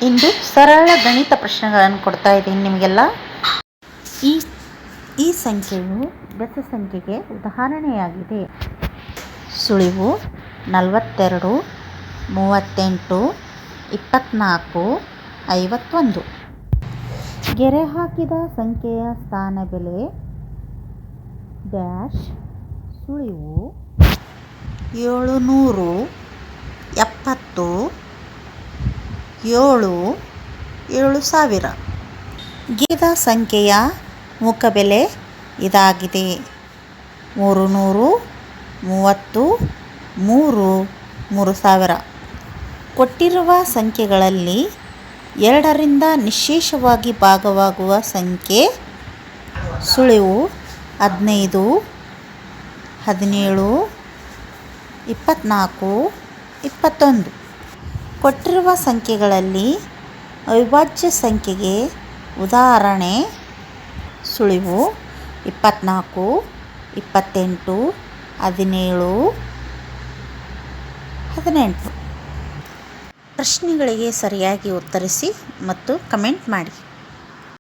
ಇಂದು ಸರಳ ಗಣಿತ ಪ್ರಶ್ನೆಗಳನ್ನು ಕೊಡ್ತಾ ಇದ್ದೀನಿ ನಿಮಗೆಲ್ಲ. ಈ ಸಂಖ್ಯೆಯು ಬೆಸ ಸಂಖ್ಯೆಗೆ ಉದಾಹರಣೆಯಾಗಿದೆ. ಸುಳಿವು 42, 38, 24, 51. ಗೆರೆ ಹಾಕಿದ ಸಂಖ್ಯೆಯ ಸ್ಥಾನ ಬೆಲೆ ಡ್ಯಾಶ್. ಸುಳಿವು 770, 7, 7000. ಗೆರೆದ ಸಂಖ್ಯೆಯ ಮುಖಬೆಲೆ ಇದಾಗಿದೆ: 300, 30, 3, 3000. ಕೊಟ್ಟಿರುವ ಸಂಖ್ಯೆಗಳಲ್ಲಿ 2ರಿಂದ ನಿಶ್ಶೇಷವಾಗಿ ಭಾಗವಾಗುವ ಸಂಖ್ಯೆ. ಸುಳಿವು 15, 17, 24, 21. ಕೊಟ್ಟಿರುವ ಸಂಖ್ಯೆಗಳಲ್ಲಿ ಅವಿಭಾಜ್ಯ ಸಂಖ್ಯೆಗೆ ಉದಾಹರಣೆ. ಸುಳಿವು 24, 28, 17, 18. ಪ್ರಶ್ನೆಗಳಿಗೆ ಸರಿಯಾಗಿ ಉತ್ತರಿಸಿ ಮತ್ತು ಕಮೆಂಟ್ ಮಾಡಿ.